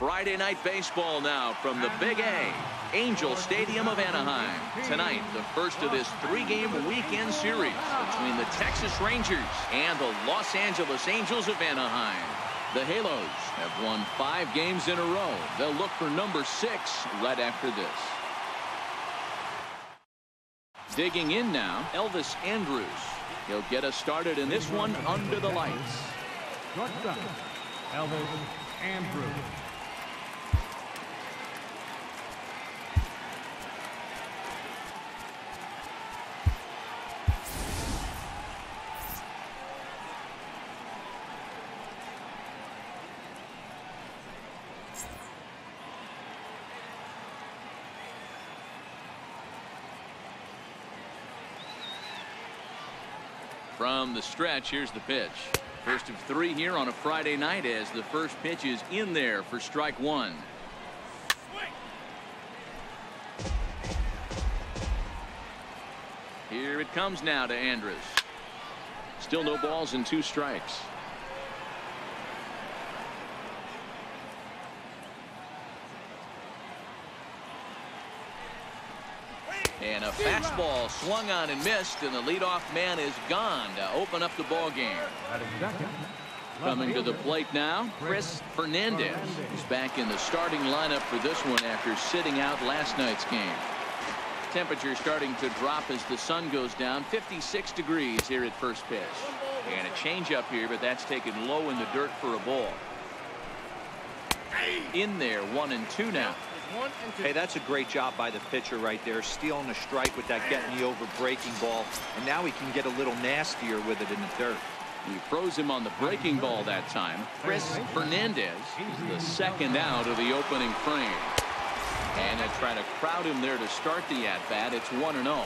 Friday night baseball now from the Big A, Angel Stadium of Anaheim. Tonight, the first of this 3-game weekend series between the Texas Rangers and the Los Angeles Angels of Anaheim. The Halos have won 5 games in a row. They'll look for number 6 right after this. Digging in now, Elvis Andrus. He'll get us started in this one under the lights. Elvis Andrus. From the stretch, here's the pitch. First of 3 here on a Friday night as the first pitch is in there for strike 1. Here it comes now to Andrus. Still no balls and 2 strikes. And a fastball swung on and missed, and the leadoff man is gone to open up the ball game. Coming to the plate now, Chris Fernandez. He's back in the starting lineup for this one after sitting out last night's game. Temperature starting to drop as the sun goes down. 56 degrees here at first pitch. And a changeup here, but that's taken low in the dirt for a ball. In there, 1-2 now. Hey, that's a great job by the pitcher right there, stealing a strike with that getting the over breaking ball, and now he can get a little nastier with it in the dirt. He froze him on the breaking ball that time. Chris Fernandez is the second out of the opening frame, and they try to crowd him there to start the at-bat. It's 1-0.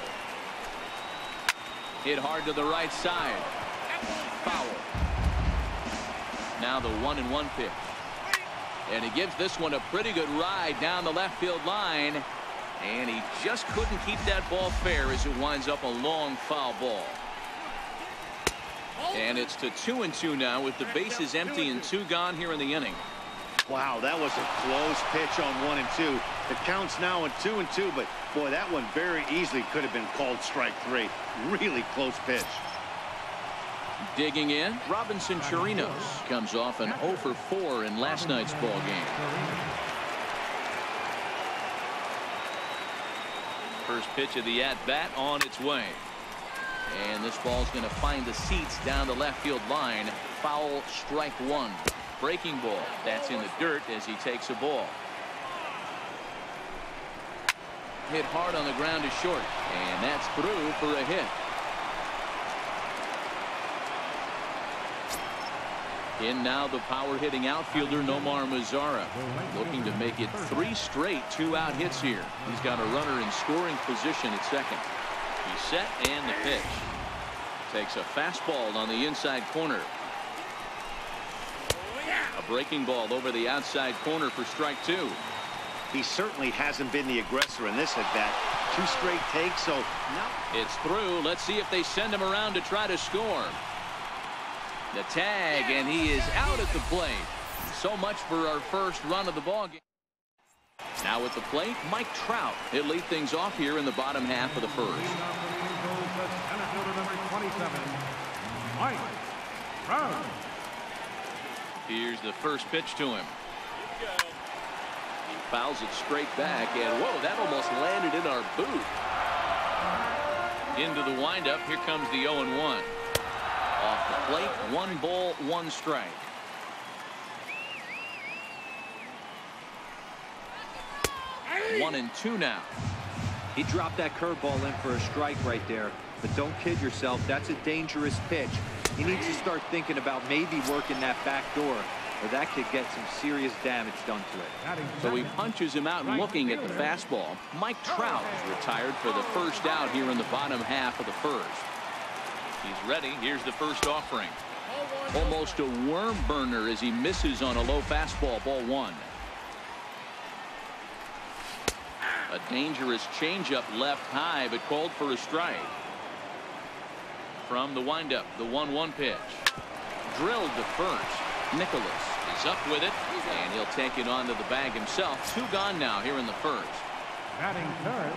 Hit hard to the right side. Foul. Now the 1-1 pitch. And he gives this one a pretty good ride down the left field line. And he just couldn't keep that ball fair as it winds up a long foul ball. And it's to 2-2 now with the bases empty and 2 gone here in the inning. Wow, that was a close pitch on 1-2. The count's now at 2-2, but boy, that one very easily could have been called strike 3. Really close pitch. Digging in, Robinson Chirinos comes off an 0 for 4 in last night's ball game. First pitch of the at-bat on its way. And this ball's going to find the seats down the left field line. Foul, strike 1. Breaking ball. That's in the dirt as he takes a ball. Hit hard on the ground to short. And that's through for a hit. In now the power-hitting outfielder Nomar Mazara, looking to make it 3 straight 2-out hits here. He's got a runner in scoring position at second. He's set, and the pitch. Takes a fastball on the inside corner. A breaking ball over the outside corner for strike 2. He certainly hasn't been the aggressor in this at-bat. 2 straight takes, so now it's through. Let's see if they send him around to try to score. The tag, and he is out at the plate. So much for our first run of the ball game. Now at the plate, Mike Trout. He'll lead things off here in the bottom half of the first. Here's the first pitch to him. He fouls it straight back, and whoa, that almost landed in our boot. Into the windup, here comes the 0-1. Off the plate, 1 ball, 1 strike. One and 2 now. He dropped that curveball in for a strike right there. But don't kid yourself, that's a dangerous pitch. He needs to start thinking about maybe working that back door, or that could get some serious damage done to it. So he punches him out and looking at the fastball. Mike Trout is retired for the first out here in the bottom half of the first. He's ready. Here's the first offering. Almost a worm burner as he misses on a low fastball, ball 1. A dangerous changeup left high, but called for a strike. From the windup, the 1-1 pitch. Drilled to first. Nicholas is up with it, and he'll take it onto the bag himself. 2 gone now here in the first.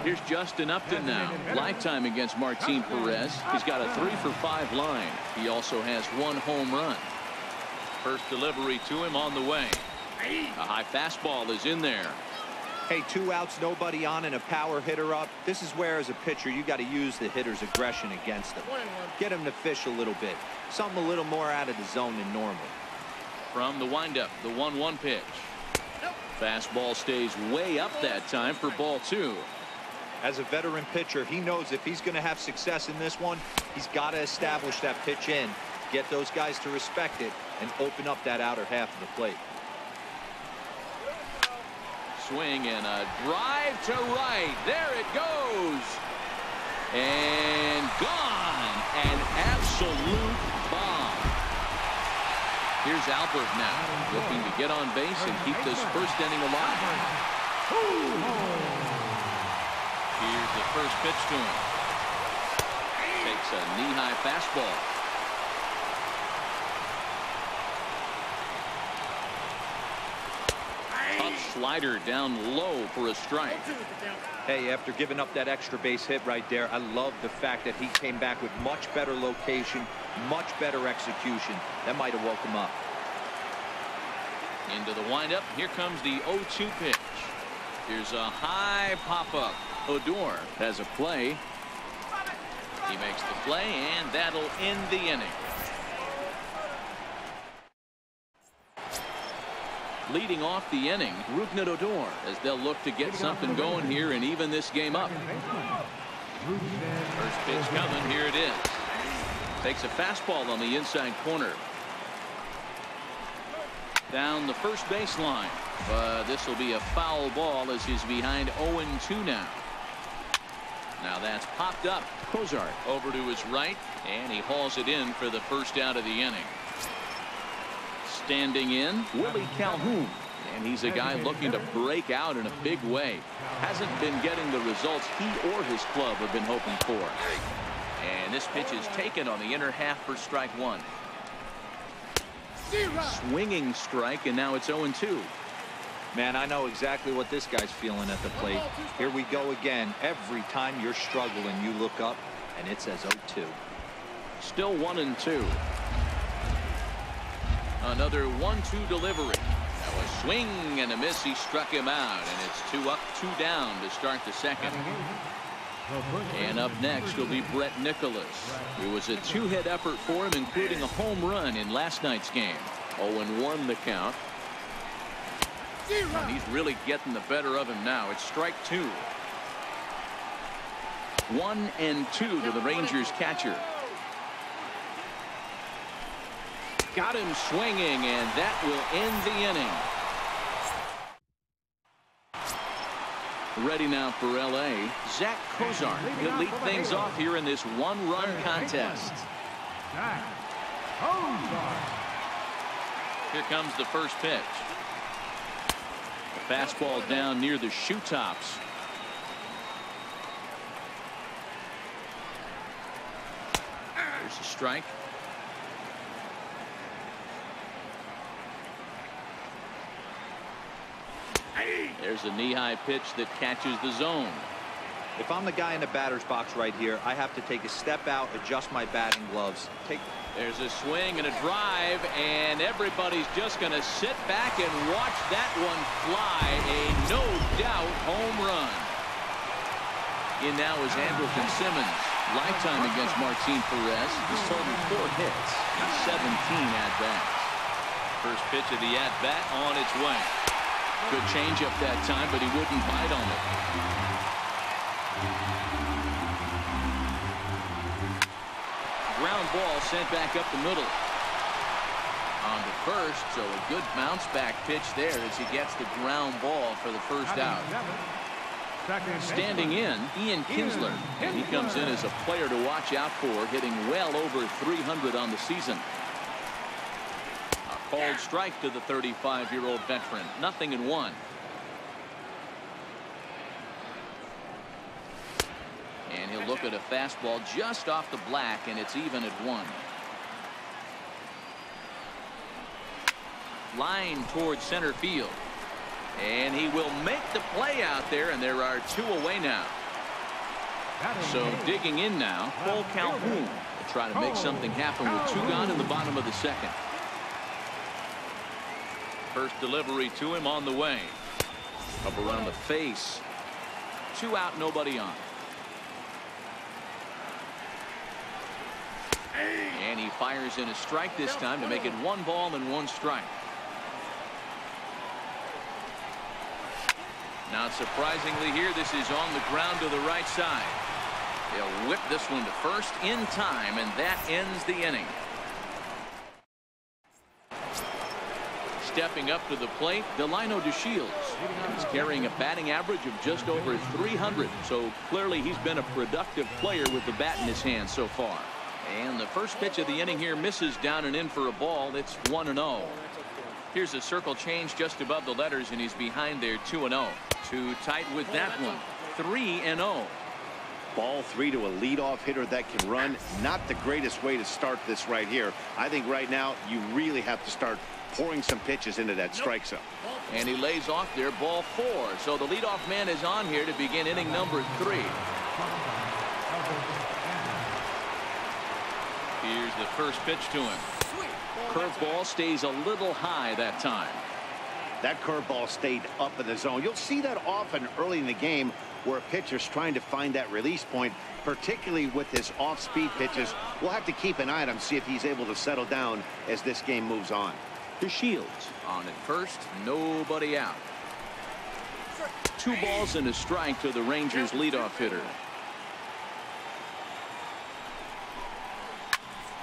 Here's Justin Upton now. Lifetime against Martin Perez. He's got a 3 for 5 line. He also has 1 home run. First delivery to him on the way. A high fastball is in there. Hey, 2 outs, nobody on, and a power hitter up. This is where, as a pitcher, you got to use the hitter's aggression against him. Get him to fish a little bit. Something a little more out of the zone than normal. From the windup, the 1-1 pitch. Fastball stays way up that time for ball 2. As a veteran pitcher, he knows if he's going to have success in this one, he's got to establish that pitch in, get those guys to respect it, and open up that outer half of the plate. Swing and a drive to right. There it goes. And gone. An absolute bomb. Here's Albert now, looking to get on base and keep this first inning alive. Here's the first pitch to him. Takes a knee-high fastball. Tough slider down low for a strike. Hey, after giving up that extra base hit right there, I love the fact that he came back with much better location, much better execution. That might have woke him up. Into the windup. Here comes the 0-2 pitch. Here's a high pop-up. Odor has a play. He makes the play, and that'll end the inning. Leading off the inning, Rougned Odor, as they'll look to get something going here and even this game up. First pitch coming. Here it is. Takes a fastball on the inside corner. Down the first baseline. But this will be a foul ball as he's behind 0-2 now. Now that's popped up. Cozart over to his right, and he hauls it in for the first out of the inning. Standing in, Willie Calhoun, and he's a guy looking to break out in a big way. Hasn't been getting the results he or his club have been hoping for. And this pitch is taken on the inner half for strike 1. Swinging strike, and now it's 0-2. Man, I know exactly what this guy's feeling at the plate. Here we go again. Every time you're struggling, you look up, and it says 0-2. Still 1-2. Another 1-2 delivery. Now a swing and a miss. He struck him out, and it's 2 up, 2 down to start the second. And up next will be Brett Nicholas. It was a 2-hit effort for him, including a home run in last night's game. 0-1 the count. And he's really getting the better of him now. It's strike 2. 1-2 to the Rangers catcher. Got him swinging, and that will end the inning. Ready now for L.A. Zach Cozart. He'll lead things off here in this 1-run contest. Here comes the first pitch. A fastball down near the shoe tops. There's a strike. There's a knee-high pitch that catches the zone. If I'm the guy in the batter's box right here, I have to take a step out, adjust my batting gloves. There's a swing and a drive, and everybody's just going to sit back and watch that one fly. A no-doubt home run. In now is Andrelton Simmons. Lifetime against Martin Perez. He's totaled 4 hits and 17 at-bats. First pitch of the at-bat on its way. Good changeup that time, but he wouldn't bite on it. Ground ball sent back up the middle. On to first, so a good bounce back pitch there as he gets the ground ball for the first out. Standing in, Ian Kinsler, and he comes in as a player to watch out for, hitting well over 300 on the season. A called strike to the 35-year-old veteran. 0-1. And he'll look at a fastball just off the black, and it's even at 1. line towards center field. And he will make the play out there, and there are 2 away now. So digging in now, Cole Calhoun will try to make something happen with 2 gone in the bottom of the second. First delivery to him on the way. Up around the face. 2 out, nobody on. And he fires in a strike this time to make it 1 ball and 1 strike. Not surprisingly here, this is on the ground to the right side. They'll whip this one to first in time, and that ends the inning. Stepping up to the plate, Delino DeShields. He's carrying a batting average of just over 300, so clearly he's been a productive player with the bat in his hand so far. And the first pitch of the inning here misses down and in for a ball. It's 1-0. Here's a circle change just above the letters, and he's behind there 2-0. Too tight with that one. 3-0. Ball 3 to a leadoff hitter that can run. Not the greatest way to start this right here. I think right now you really have to start pouring some pitches into that strike zone. And he lays off there, ball 4. So the leadoff man is on here to begin inning number 3. Here's the first pitch to him. Curveball stays a little high that time. That curveball stayed up in the zone. You'll see that often early in the game where a pitcher's trying to find that release point, particularly with his off-speed pitches. We'll have to keep an eye on him, see if he's able to settle down as this game moves on. DeShields on at first, nobody out. 2 balls and a strike to the Rangers leadoff hitter.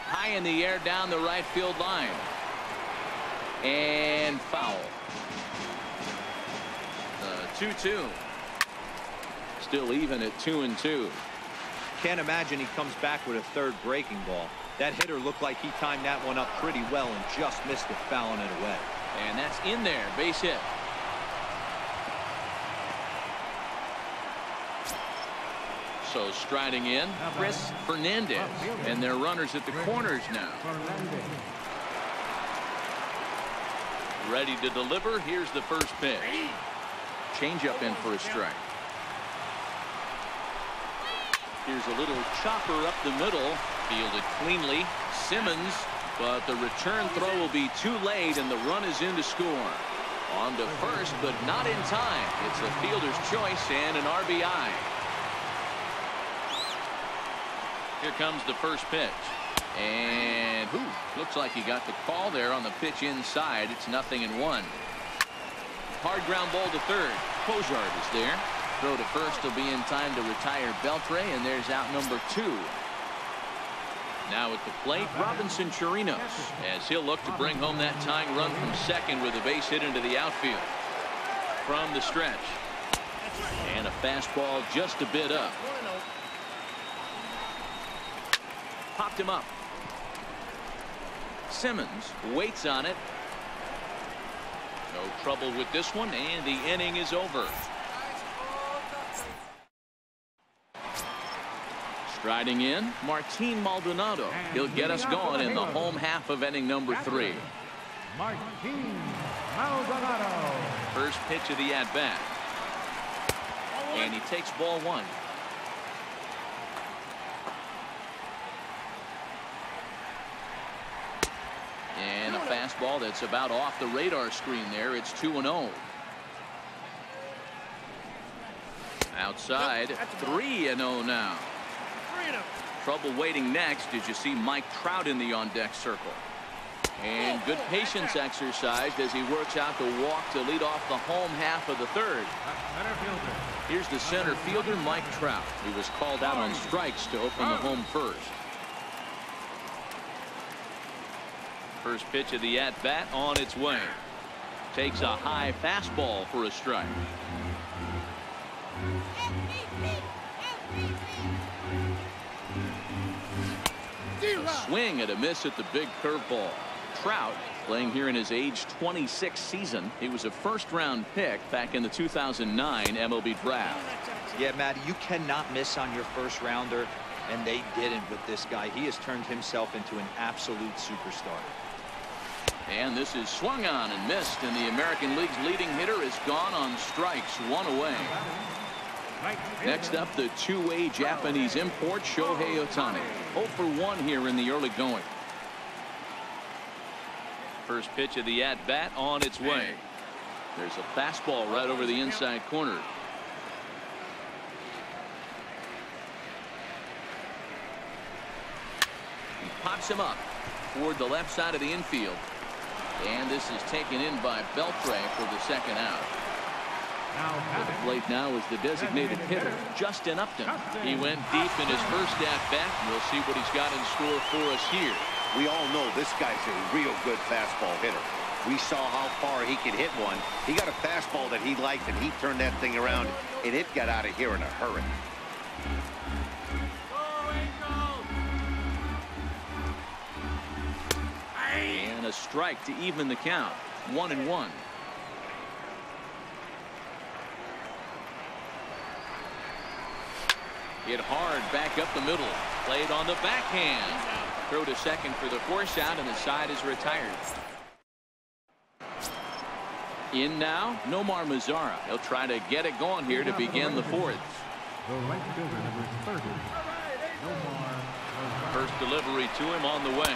High in the air down the right field line. And foul. The 2-2. Still even at 2-2. Can't imagine he comes back with a third breaking ball. That hitter looked like he timed that one up pretty well and just missed it, fouling it away. And that's in there, base hit. So striding in, Chris Fernandez, and their runners at the corners now. Ready to deliver. Here's the first pitch. Changeup in for a strike. Here's a little chopper up the middle, fielded cleanly. Simmons, but the return throw will be too late, and the run is in to score. On to first, but not in time. It's a fielder's choice and an RBI. Here comes the first pitch. And looks like he got the call there on the pitch inside. It's 0-1. Hard ground ball to third. Cozart is there. Throw to first will be in time to retire Beltre, and there's out number 2. Now at the plate, Robinson Chirinos, as he'll look to bring home that tying run from second with a base hit into the outfield. From the stretch. And a fastball just a bit up. Popped him up. Simmons waits on it. No trouble with this one, and the inning is over. Striding in, Martin Maldonado. He'll get us going in the home half of inning number 3. Martin Maldonado. First pitch of the at-bat. And he takes ball 1. And a fastball that's about off the radar screen there. It's 2-0. Outside, 3-0 now. Trouble waiting next. Did you see Mike Trout in the on-deck circle? And good patience exercised as he works out the walk to lead off the home half of the third. Here's the center fielder, Mike Trout. He was called out on strikes to open the home first. First pitch of the at-bat on its way. Takes a high fastball for a strike. A swing and a miss at the big curveball. Trout playing here in his age 26 season. He was a first-round pick back in the 2009 MLB draft. Yeah, Matt, you cannot miss on your first-rounder, and they didn't with this guy. He has turned himself into an absolute superstar. And this is swung on and missed, and the American League's leading hitter is gone on strikes, one away. Next up, the two-way Japanese import, Shohei Ohtani. 0 for 1 here in the early going. First pitch of the at-bat on its way. There's a fastball right over the inside corner. He pops him up toward the left side of the infield. And this is taken in by Beltre for the second out. At the plate now is the designated hitter, Justin Upton. He went deep in his first at-bat. We'll see what he's got in store for us here. We all know this guy's a real good fastball hitter. We saw how far he could hit one. He got a fastball that he liked, and he turned that thing around, and it got out of here in a hurry. And a strike to even the count. 1-1. Hit hard back up the middle. Played on the backhand. Throw to second for the force out, and the side is retired. In now, Nomar Mazara. He'll try to get it going here to begin the fourth. The right fielder, number 30, Nomar. First delivery to him on the way.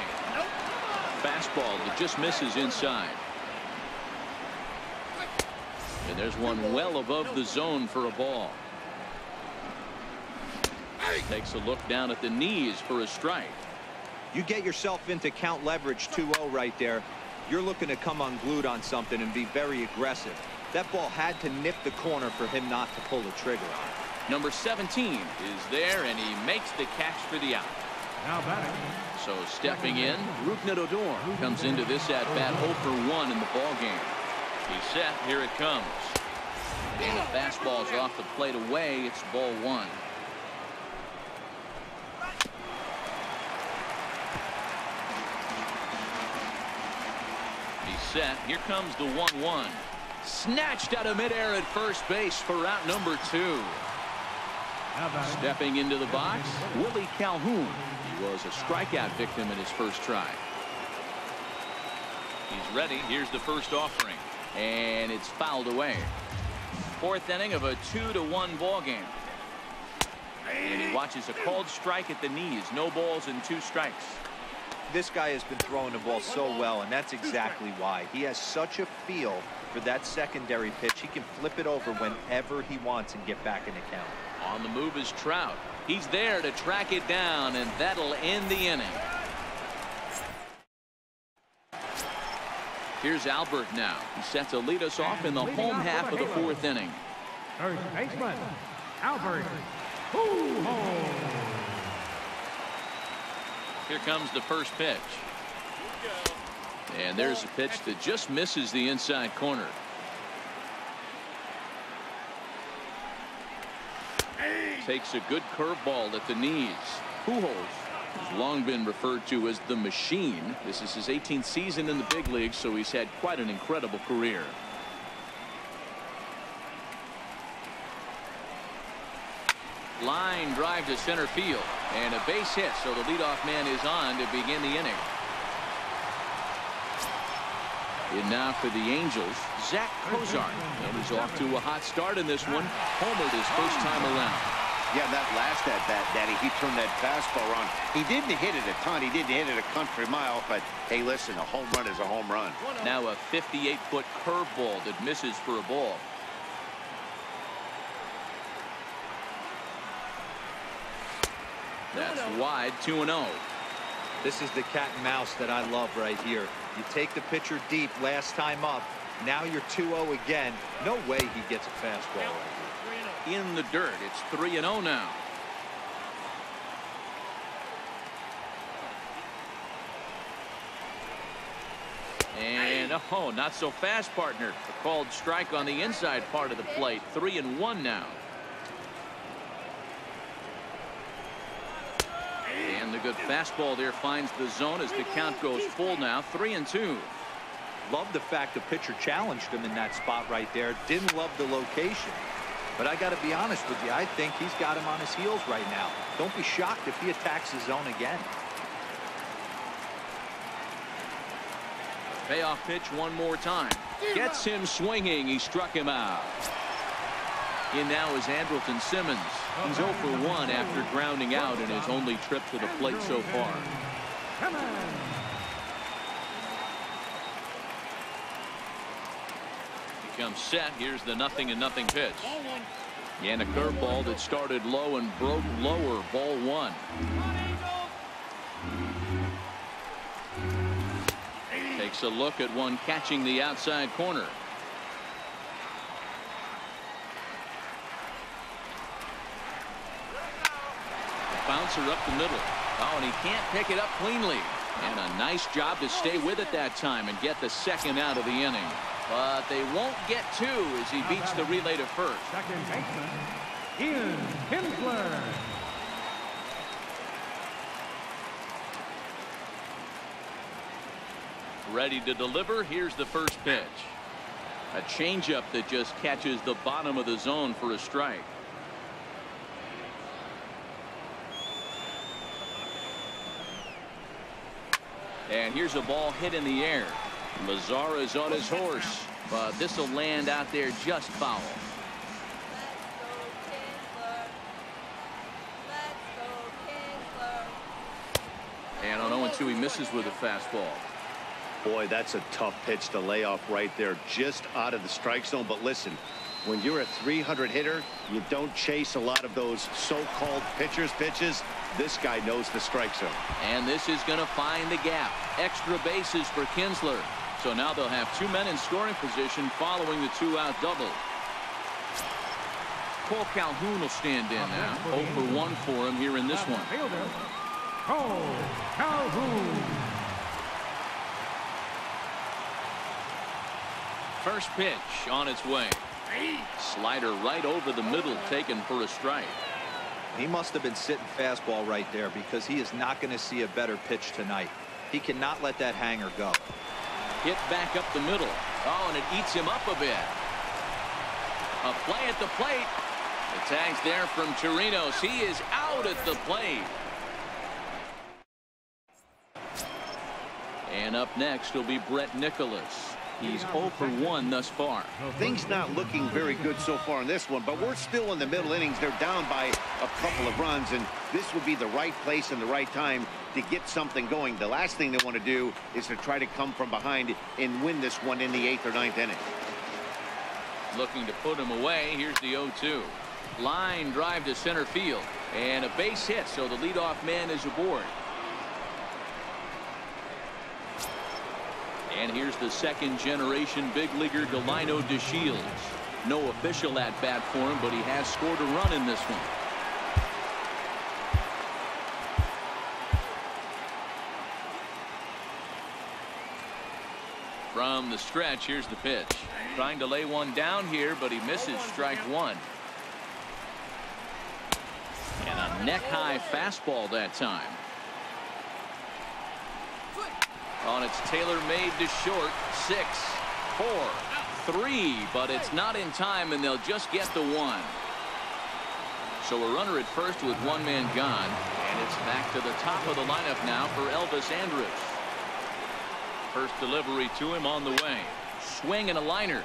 Fastball that just misses inside. And there's one well above the zone for a ball. Takes a look down at the knees for a strike. You get yourself into count leverage 2-0 right there. You're looking to come unglued on something and be very aggressive. That ball had to nip the corner for him not to pull the trigger on. Number 17 is there, and he makes the catch for the out. Now batting. So stepping in, Rougned Odor comes into this at bat 0 for 1 in the ball game. He's set. Here it comes. And the fastball's off the plate away. It's ball 1. Set. Here comes the 1-1. Snatched out of midair at first base for out number 2. Stepping into the box, Willie Calhoun. He was a strikeout victim in his first try. He's ready. Here's the first offering, and it's fouled away. Fourth inning of a 2-1 ball game. And he watches a called strike at the knees. No balls and 2 strikes. This guy has been throwing the ball so well, and that's exactly why. He has such a feel for that secondary pitch. He can flip it over whenever he wants and get back in the count. On the move is Trout. He's there to track it down, and that'll end the inning. Here's Albert now. He's set to lead us off in the home half of the 4th inning. Third baseman, Albert. Hoo-ho! Here comes the first pitch. And there's a pitch that just misses the inside corner. Takes a good curveball at the knees. Pujols has long been referred to as the machine. This is his 18th season in the big leagues, so he's had quite an incredible career. Line drive to center field, and a base hit, so the leadoff man is on to begin the inning. In now for the Angels, Zach Cozart, and he's off to a hot start in this one. Homered his first time around. Yeah, that last at bat, Daddy, he turned that fastball around. He didn't hit it a ton. He didn't hit it a country mile, but hey, listen, a home run is a home run. Now a 58-foot curveball that misses for a ball. That's wide, 2-0. This is the cat and mouse that I love right here. You take the pitcher deep last time up. Now you're 2-0 again. No way he gets a fastball right here. In the dirt. It's 3-0 now. And oh, not so fast, partner. A called strike on the inside part of the plate. 3-1 now. And the good fastball there finds the zone as the count goes full now. 3-2. Love the fact the pitcher challenged him in that spot right there. Didn't love the location. But I got to be honest with you, I think he's got him on his heels right now. Don't be shocked if he attacks the zone again. Payoff pitch one more time. Gets him swinging. He struck him out. In now is Andrelton Simmons. He's 0 for 1 after grounding out in his only trip to the plate so far. He comes set. Here's the 0-0 pitch. And a curveball that started low and broke lower. Ball 1. Takes a look at one catching the outside corner. Bouncer up the middle. Oh, and he can't pick it up cleanly. And a nice job to stay with it that time and get the second out of the inning. But they won't get two as he beats the relay to first. Second baseman, Ian Kinsler. Ready to deliver. Here's the first pitch. A changeup that just catches the bottom of the zone for a strike. And here's a ball hit in the air. Mazara's on his horse, but this will land out there just foul. And on 0-2, he misses with a fastball. Boy, that's a tough pitch to lay off right there, just out of the strike zone. But listen, when you're a 300 hitter, you don't chase a lot of those so-called pitchers' pitches. This guy knows the strike zone. And this is going to find the gap. Extra bases for Kinsler. So now they'll have two men in scoring position following the two-out double. Cole Calhoun will stand in now. 0 for 1 for him here in this one. Cole Calhoun. First pitch on its way. Slider right over the middle, taken for a strike. He must have been sitting fastball right there because he is not going to see a better pitch tonight. He cannot let that hanger go. Hit back up the middle. Oh, and it eats him up a bit. A play at the plate. The tag's there from Chirinos. He is out at the plate. And up next will be Brett Nicholas. He's 0 for 1 thus far. Things not looking very good so far in this one, but we're still in the middle innings. They're down by a couple of runs, and this would be the right place and the right time to get something going. The last thing they want to do is to try to come from behind and win this one in the 8th or 9th inning. Looking to put him away. Here's the 0-2. Line drive to center field. And a base hit, so the leadoff man is aboard. And here's the second-generation big leaguer Delino DeShields. No official at-bat for him, but he has scored a run in this one. From the stretch, here's the pitch. Trying to lay one down here, but he misses strike one. And a neck-high fastball that time. On its tailor-made to short. 6, 4, 3, but it's not in time, and they'll just get the one. So a runner at first with one man gone, and it's back to the top of the lineup now for Elvis Andrus. First delivery to him on the way. Swing and a liner,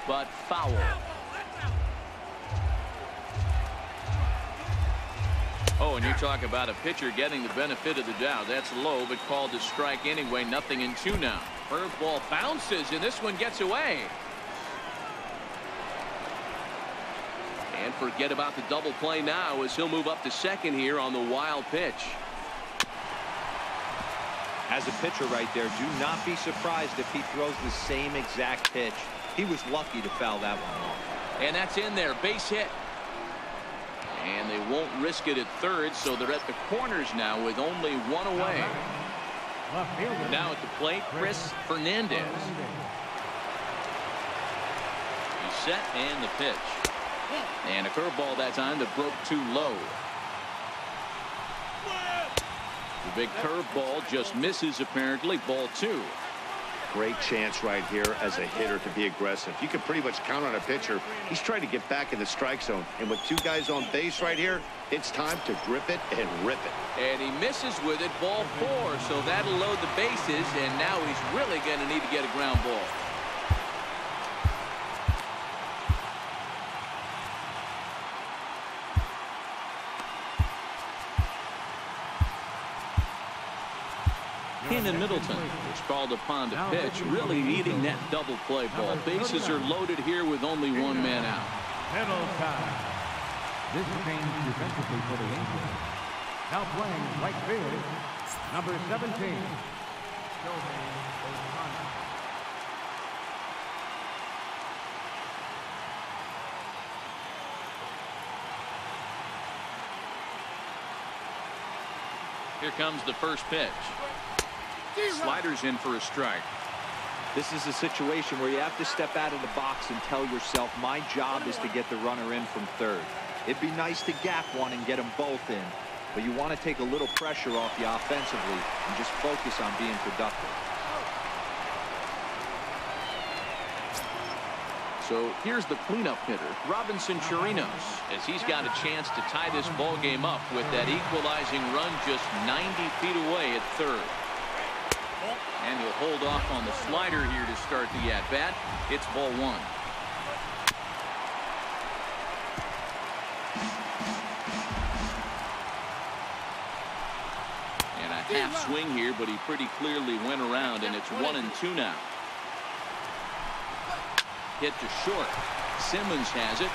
but foul. Oh, and you talk about a pitcher getting the benefit of the doubt. That's low, but called to strike anyway. 0-2 now. Curveball bounces, and this one gets away. And forget about the double play now as he'll move up to second here on the wild pitch. As a pitcher right there, do not be surprised if he throws the same exact pitch. He was lucky to foul that one off. And that's in there. Base hit. And they won't risk it at third, so they're at the corners now with only one away. Now at the plate, Chris Fernandez. He's set, and the pitch. And a curveball that time that broke too low. The big curveball just misses apparently. Ball 2. Great chance right here as a hitter to be aggressive. You can pretty much count on a pitcher. He's trying to get back in the strike zone. And with two guys on base right here, it's time to grip it and rip it. And he misses with it, ball 4. So that'll load the bases, and now he's really going to need to get a ground ball. Keenan Middleton is called upon to pitch, really needing that double play ball. Bases are loaded here with only one man out. Middleton. This change defensively for the Angels. Now playing right field, number 17. Shohei Ohtani. Here comes the first pitch. Sliders in for a strike. This is a situation where you have to step out of the box and tell yourself, my job is to get the runner in from third. It'd be nice to gap one and get them both in, but you want to take a little pressure off you offensively and just focus on being productive. So here's the cleanup hitter, Robinson Chirinos, as he's got a chance to tie this ball game up with that equalizing run just 90 feet away at third. And he'll hold off on the slider here to start the at-bat. It's ball 1. And a half swing here, but he pretty clearly went around, and it's 1-2 now. Hit to short. Simmons has it.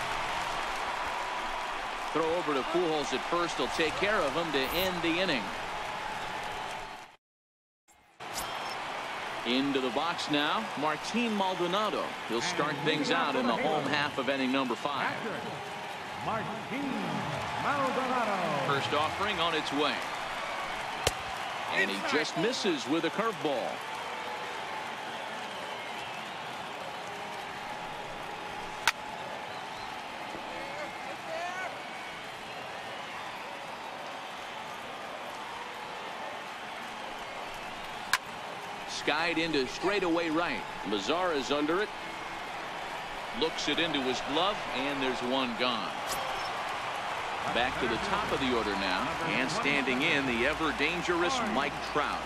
Throw over to Pujols at first. He'll take care of him to end the inning. Into the box now, Martin Maldonado. He'll start things out in the home half of inning number 5. Martin Maldonado. First offering on its way. And he just misses with a curveball. Skied into straightaway right. Lazara's under it. Looks it into his glove, and there's one gone. Back to the top of the order now, and standing in, the ever-dangerous Mike Trout.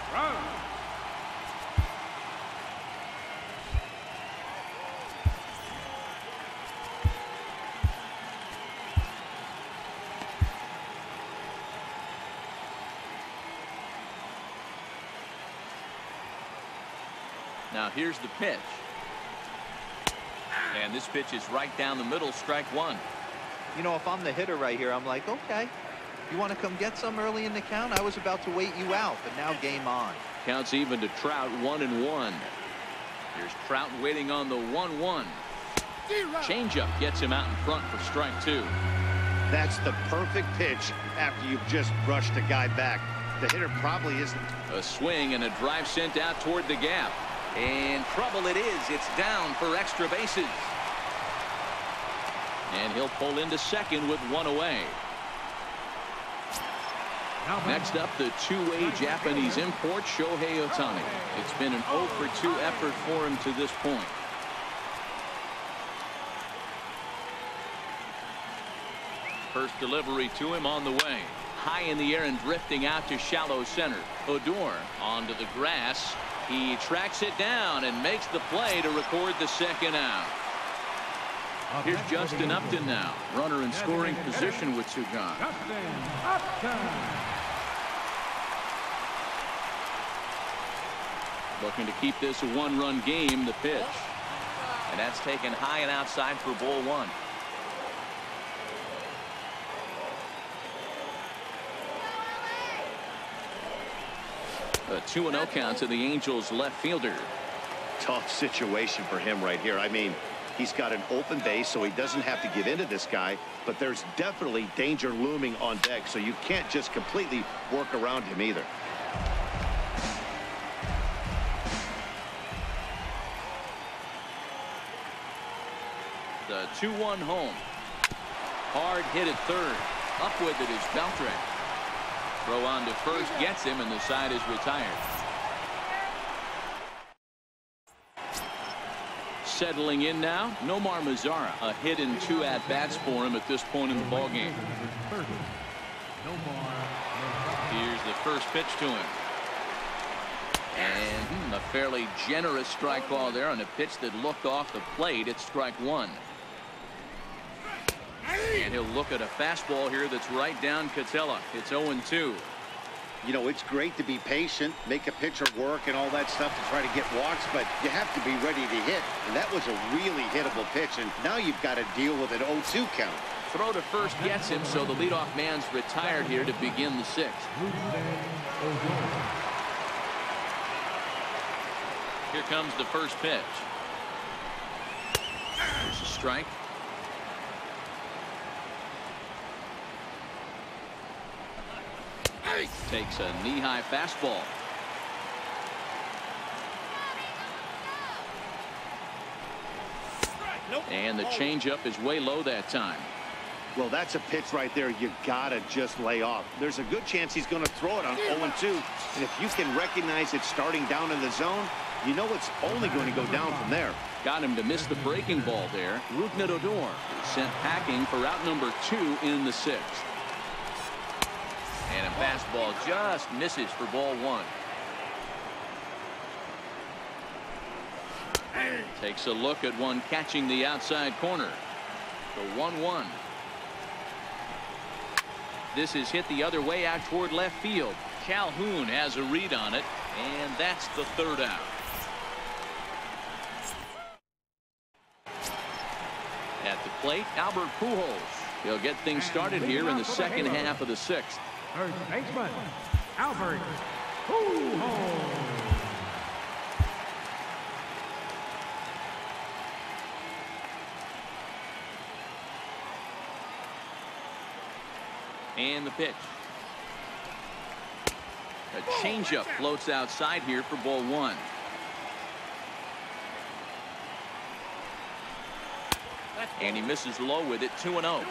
Now here's the pitch. And this pitch is right down the middle, strike 1. You know, if I'm the hitter right here, I'm like, okay, you want to come get some early in the count? I was about to wait you out, but now game on. Counts even to Trout, 1-1. Here's Trout waiting on the 1-1. Changeup gets him out in front for strike 2. That's the perfect pitch after you've just brushed a guy back. The hitter probably isn't. A swing and a drive sent out toward the gap. And trouble it is. It's down for extra bases. And he'll pull into second with one away. Next up, the two-way Japanese import, Shohei Ohtani. It's been an 0-for-2 effort for him to this point. First delivery to him on the way. High in the air and drifting out to shallow center. Odor onto the grass. He tracks it down and makes the play to record the second out. Here's Justin Upton now. Runner in scoring position with two gone. Looking to keep this a one-run game, the pitch. And that's taken high and outside for ball 1. A 2-0 count to the Angels left fielder. Tough situation for him right here. I mean, he's got an open base, so he doesn't have to give in to this guy, but there's definitely danger looming on deck, so you can't just completely work around him either. The 2-1 home. Hard hit at third. Up with it is Beltre. Throw on to first gets him, and the side is retired. settling in now. Nomar Mazara. A hit and 2 at-bats for him at this point in the ballgame. Here's the first pitch to him. And a fairly generous strike ball there on a pitch that looked off the plate. It's strike 1. And he'll look at a fastball here that's right down Catella. It's 0-2. You know, it's great to be patient, make a pitcher work and all that stuff to try to get walks, but you have to be ready to hit. And that was a really hittable pitch, and now you've got to deal with an 0-2 count. Throw to first gets him, so the leadoff man's retired here to begin the 6th. Here comes the first pitch. There's a strike. Takes a knee-high fastball. And the changeup is way low that time. Well, that's a pitch right there you gotta just lay off. There's a good chance he's going to throw it on 0-2. And if you can recognize it starting down in the zone, you know it's only going to go down from there. Got him to miss the breaking ball there. Rougned Odor is sent packing for out number 2 in the 6th. And a fastball just misses for ball 1. Takes a look at one catching the outside corner. The 1-1. This is hit the other way out toward left field. Calhoun has a read on it, and that's the 3rd out. At the plate, Albert Pujols. He'll get things started here in the second half of the 6th. First baseman, Albert Pujols. And the pitch. A changeup floats outside here for ball 1. And he misses low with it. 2-0.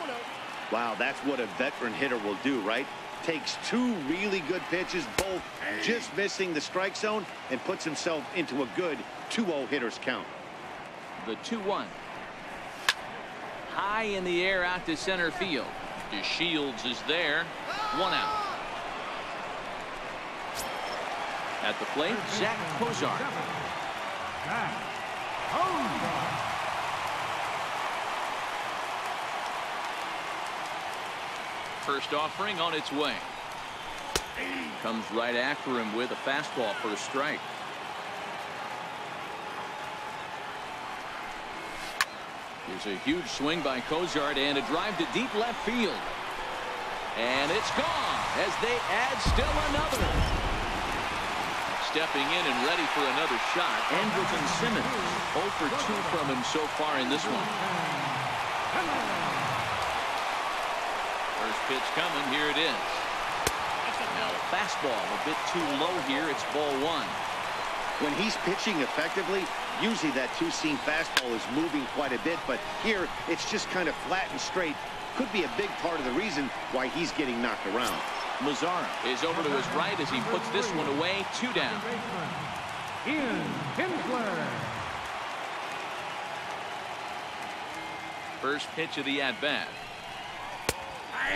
Wow, that's what a veteran hitter will do, right? Takes 2 really good pitches, both just missing the strike zone, and puts himself into a good 2-0 hitter's count. The 2-1. High in the air out to center field. DeShields is there. 1 out. At the plate, Zach Cozart. First offering on its way. Comes right after him with a fastball for a strike. Here's a huge swing by Cozart and a drive to deep left field. And it's gone as they add still another. Stepping in and ready for another shot, Andrelton Simmons. 0 for 2 from him so far in this one. First pitch coming. Here it is. Now a fastball a bit too low here. It's ball 1. When he's pitching effectively, usually that 2-seam fastball is moving quite a bit, but here it's just kind of flat and straight. Could be a big part of the reason why he's getting knocked around. Mazara is over to his right as he puts this one away. 2 down. Ian Kinsler. First pitch of the at-bat.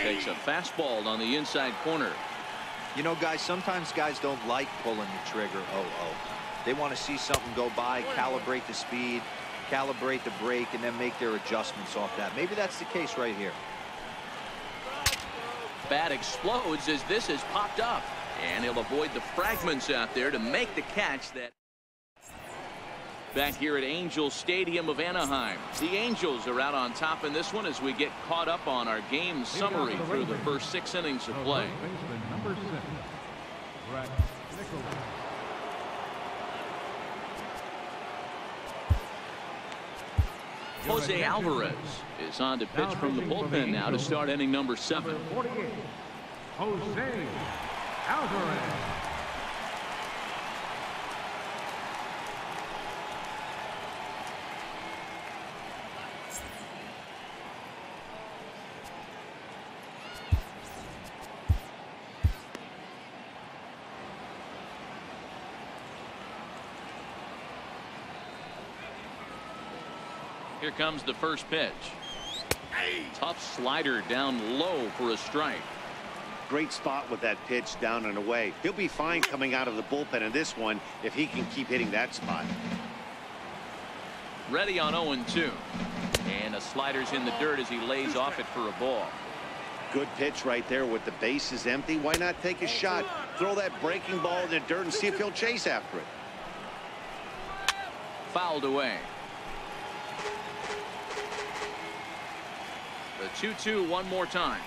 Takes a fastball on the inside corner. You know, guys, sometimes guys don't like pulling the trigger. They want to see something go by, calibrate the speed, calibrate the brake, and then make their adjustments off that. Maybe that's the case right here. Bat explodes as this has popped up. And he'll avoid the fragments out there to make the catch. That back here at Angels Stadium of Anaheim. The Angels are out on top in this one as we get caught up on our game summary through the first 6 innings of play. Number 6, Brett Nichols. Jose Alvarez is on to pitch from the bullpen now to start inning number 7. 48, Jose Alvarez. Here comes the first pitch. Tough slider down low for a strike. Great spot with that pitch down and away. He'll be fine coming out of the bullpen in this one if he can keep hitting that spot. Ready on 0-2. And a slider's in the dirt as he lays off it for a ball. Good pitch right there with the bases empty. Why not take a shot? Throw that breaking ball in the dirt and see if he'll chase after it. Fouled away. The 2-2 one more time.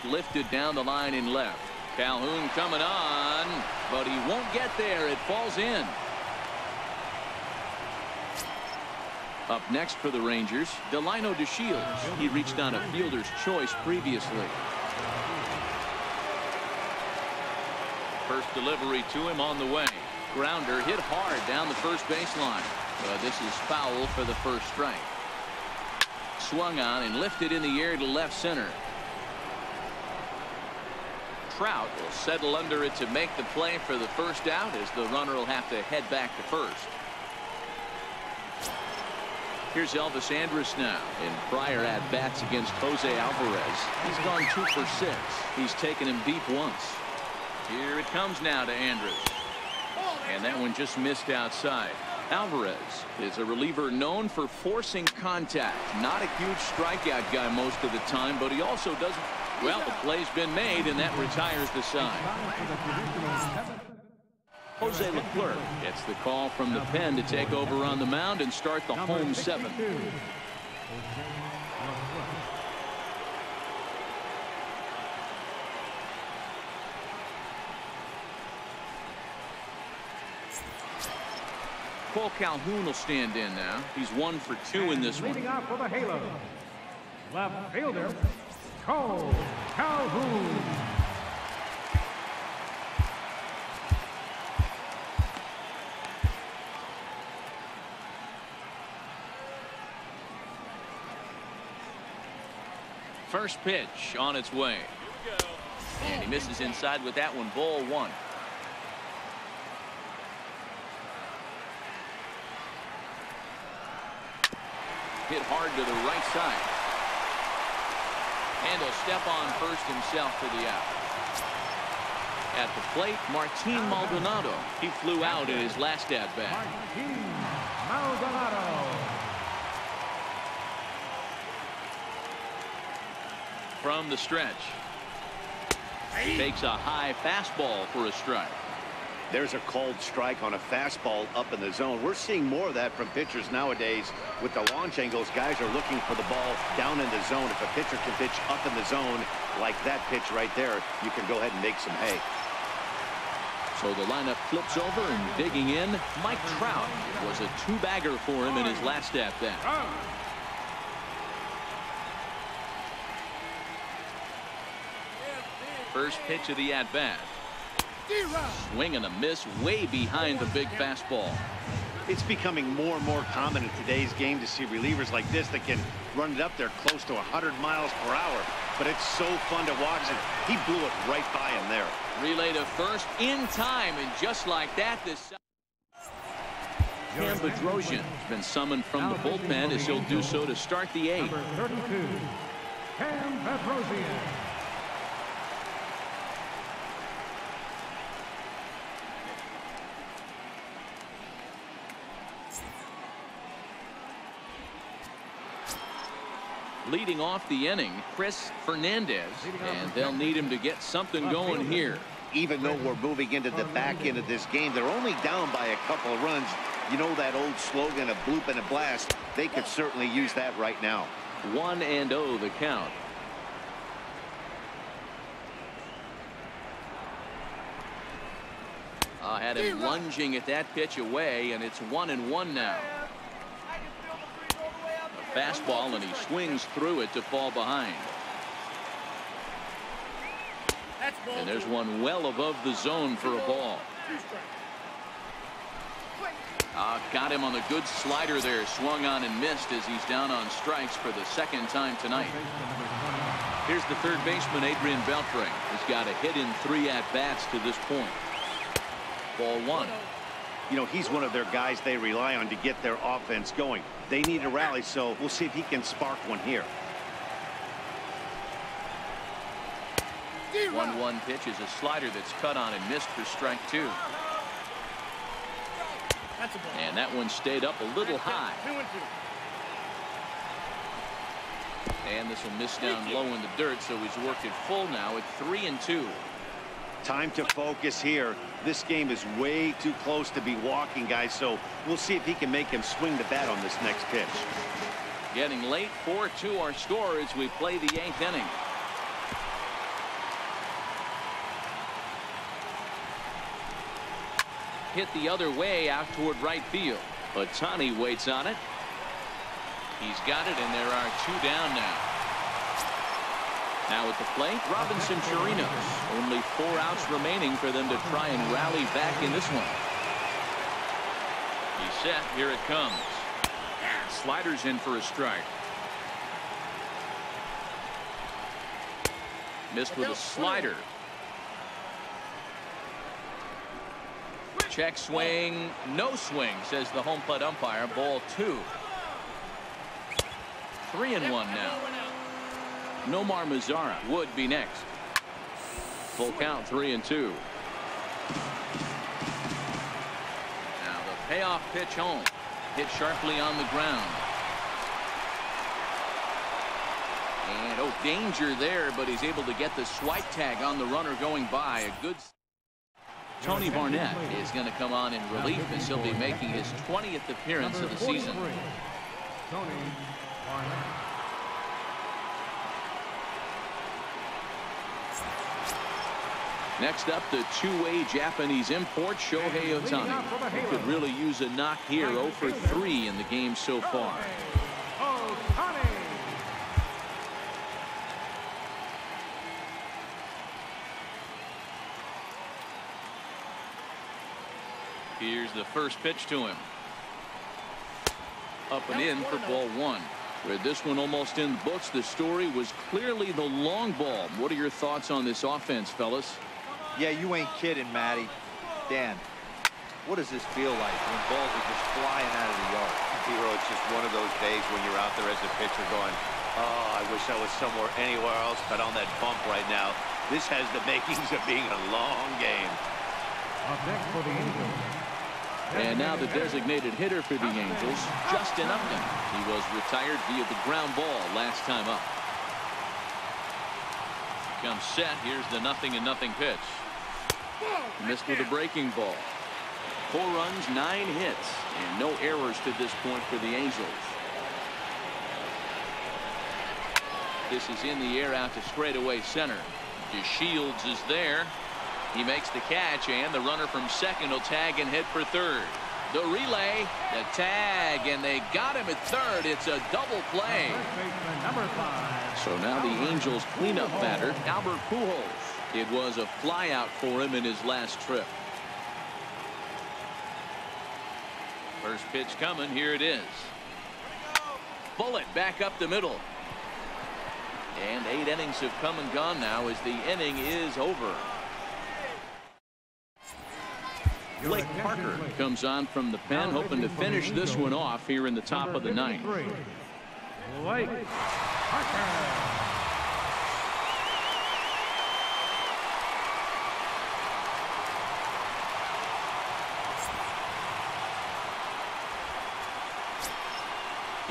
Lifted down the line in left. Calhoun coming on, but he won't get there. It falls in. Up next for the Rangers, Delino DeShields. He reached on a fielder's choice previously. First delivery to him on the way. Grounder hit hard down the first baseline. This is foul for the first strike. Swung on and lifted in the air to left center. Trout will settle under it to make the play for the first out as the runner will have to head back to first. Here's Elvis Andrus now. In prior at-bats against Jose Alvarez, he's gone 2 for 6. He's taken him deep once. Here it comes now to Andrus. And that one just missed outside. Alvarez is a reliever known for forcing contact. Not a huge strikeout guy most of the time, but he also doesn't. Well, the play's been made, and that retires the side. Jose Leclerc gets the call from the pen to take over on the mound and start the home 7th. Cole Calhoun will stand in now. He's 1 for 2 in this one. Leading off for the Halos, left fielder, Cole Calhoun. First pitch on its way. And he misses inside with that one. Ball 1. Hit hard to the right side. And he'll step on first himself for the out. At the plate, Martin Maldonado. He flew out in his last at-bat. Martin Maldonado. From the stretch. Takes a high fastball for a strike. There's a called strike on a fastball up in the zone. We're seeing more of that from pitchers nowadays. With the launch angles, guys are looking for the ball down in the zone. If a pitcher can pitch up in the zone like that pitch right there, you can go ahead and make some hay. So the lineup flips over, and digging in, Mike Trout. It was a 2-bagger for him in his last at-bat. First pitch of the at-bat. Swing and a miss way behind the big fastball. It's becoming more and more common in today's game to see relievers like this that can run it up there close to 100 miles per hour. But it's so fun to watch it. He blew it right by him there. Relay to first in time, and just like that, this Cam Bedrosian has been summoned from the bullpen as he'll do so to start the 8th. Number 32, Cam Bedrosian. Leading off the inning, Chris Fernandez, and they'll need him to get something going here. Even though we're moving into the back end of this game, they're only down by a couple of runs. You know that old slogan of bloop and a blast. They could certainly use that right now. 1-0 the count. Had him lunging at that pitch away, and it's 1-1 now. A fastball, and he swings through it to fall behind. And there's one well above the zone for a ball. Got him on the good slider there. Swung on and missed as he's down on strikes for the 2nd time tonight. Here's the third baseman, Adrian Beltre. He's got a hit in 3 at-bats to this point. Ball 1. You know, he's one of their guys they rely on to get their offense going. They need a rally, so we'll see if he can spark one here. 1-1 pitch is a slider that's cut on and missed for strike 2. And that one stayed up a little high. And this will miss down low in the dirt, so he's worked it full now at 3-2. Time to focus here. This game is way too close to be walking, guys, so we'll see if he can make him swing the bat on this next pitch. Getting late, 4-2 our score as we play the 8th inning. Hit the other way out toward right field. Ohtani waits on it. He's got it, and there are 2 down now. Now at the plate, Robinson Chirinos. Only 4 outs remaining for them to try and rally back in this one. He's set. Here it comes. Sliders in for a strike. Missed with a slider. Check swing. No swing, says the home plate umpire. Ball 2. 3-1 now. Nomar Mazara would be next. Full count, 3-2. Now the payoff pitch home. Hit sharply on the ground. And oh, danger there, but he's able to get the swipe tag on the runner going by. A good. Tony Barnett is going to come on in relief as he'll be making his 20th appearance of the season. Tony Barnett. Next up, the two-way Japanese import, Shohei Ohtani. He could really use a knock here, 0 for 3 in the game so far. Ohtani. Here's the first pitch to him. Up and in for ball 1. With this one almost in the books, the story was clearly the long ball. What are your thoughts on this offense, fellas? Yeah, you ain't kidding, Matty. Dan, what does this feel like when balls are just flying out of the yard? Hero, it's just one of those days when you're out there as a pitcher going, oh, I wish I was somewhere anywhere else but on that bump right now. This has the makings of being a long game. Up next for the Angels. And now the designated hitter for the Angels, Justin Upton. He was retired via the ground ball last time up. Comes set. Here's the 0-0 pitch. Missed with a breaking ball. 4 runs, 9 hits, and no errors to this point for the Angels. This is in the air out to straightaway center. DeShields is there. He makes the catch, and the runner from second will tag and head for third. The relay, the tag, and they got him at third. It's a double play. Number 5. So now the Angels cleanup batter, Albert Pujols. It was a flyout for him in his last trip. First pitch coming. Here it is. Bullet back up the middle. And 8 innings have come and gone now as the inning is over. Blake Parker comes on from the pen, hoping to finish this one off here in the top of the 9th. Blake Parker.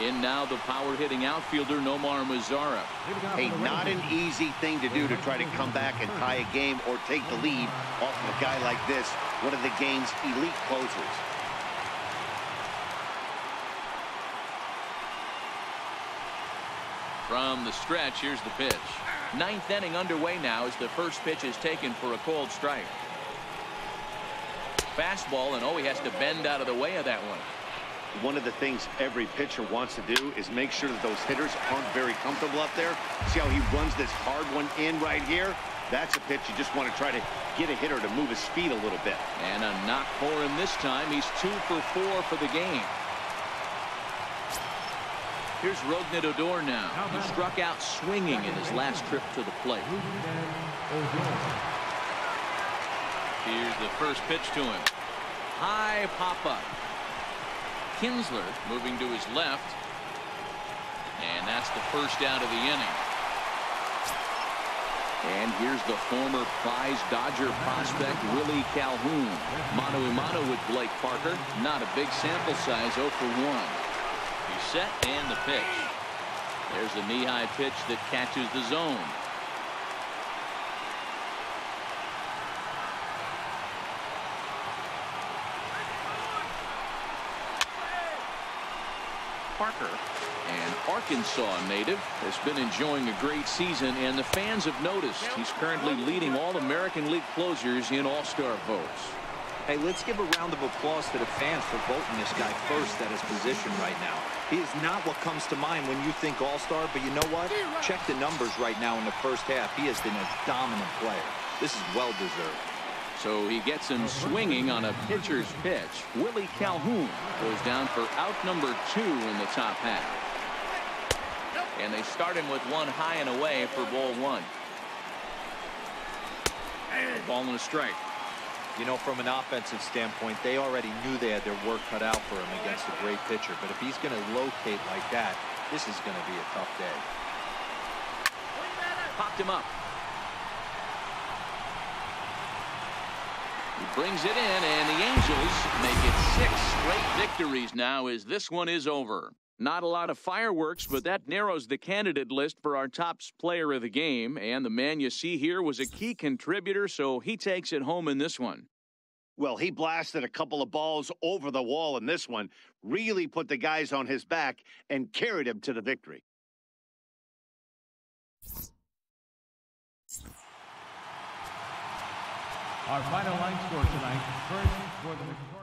In now the power-hitting outfielder, Nomar Mazara. Hey, not an easy thing to do to try to come back and tie a game or take the lead off of a guy like this, one of the game's elite closers. From the stretch, here's the pitch. 9th inning underway now as the first pitch is taken for a called strike. Fastball, and oh, he has to bend out of the way of that one. One of the things every pitcher wants to do is make sure that those hitters aren't very comfortable up there. See how he runs this hard one in right here? That's a pitch you just want to try to get a hitter to move his speed a little bit. And a knock for him this time. He's 2 for 4 for the game. Here's Rougned Odor now. He struck out swinging in his last trip to the plate. Here's the first pitch to him. high pop-up. Kinsler moving to his left. And that's the first out of the inning. And here's the former prize Dodger prospect, Willie Calhoun. Mano-a-mano with Blake Parker. Not a big sample size, 0 for 1. He's set, and the pitch. There's a knee-high pitch that catches the zone. Parker, an Arkansas native, has been enjoying a great season, and the fans have noticed he's currently leading all American League closers in All-Star votes. Hey, let's give a round of applause to the fans for voting this guy first at his position right now. He is not what comes to mind when you think All-Star, but you know what? Check the numbers right now in the first half. He has been a dominant player. This is well-deserved. So he gets him swinging on a pitcher's pitch. Willie Calhoun goes down for out number 2 in the top half. And they start him with one high and away for ball 1. Ball and a strike. You know, from an offensive standpoint, they already knew they had their work cut out for him against a great pitcher. But if he's going to locate like that, this is going to be a tough day. Popped him up. He brings it in, and the Angels make it 6 straight victories now as this one is over. Not a lot of fireworks, but that narrows the candidate list for our top player of the game. And the man you see here was a key contributor, so he takes it home in this one. Well, he blasted a couple of balls over the wall in this one, really put the guys on his back and carried him to the victory. Our final line score tonight, first for the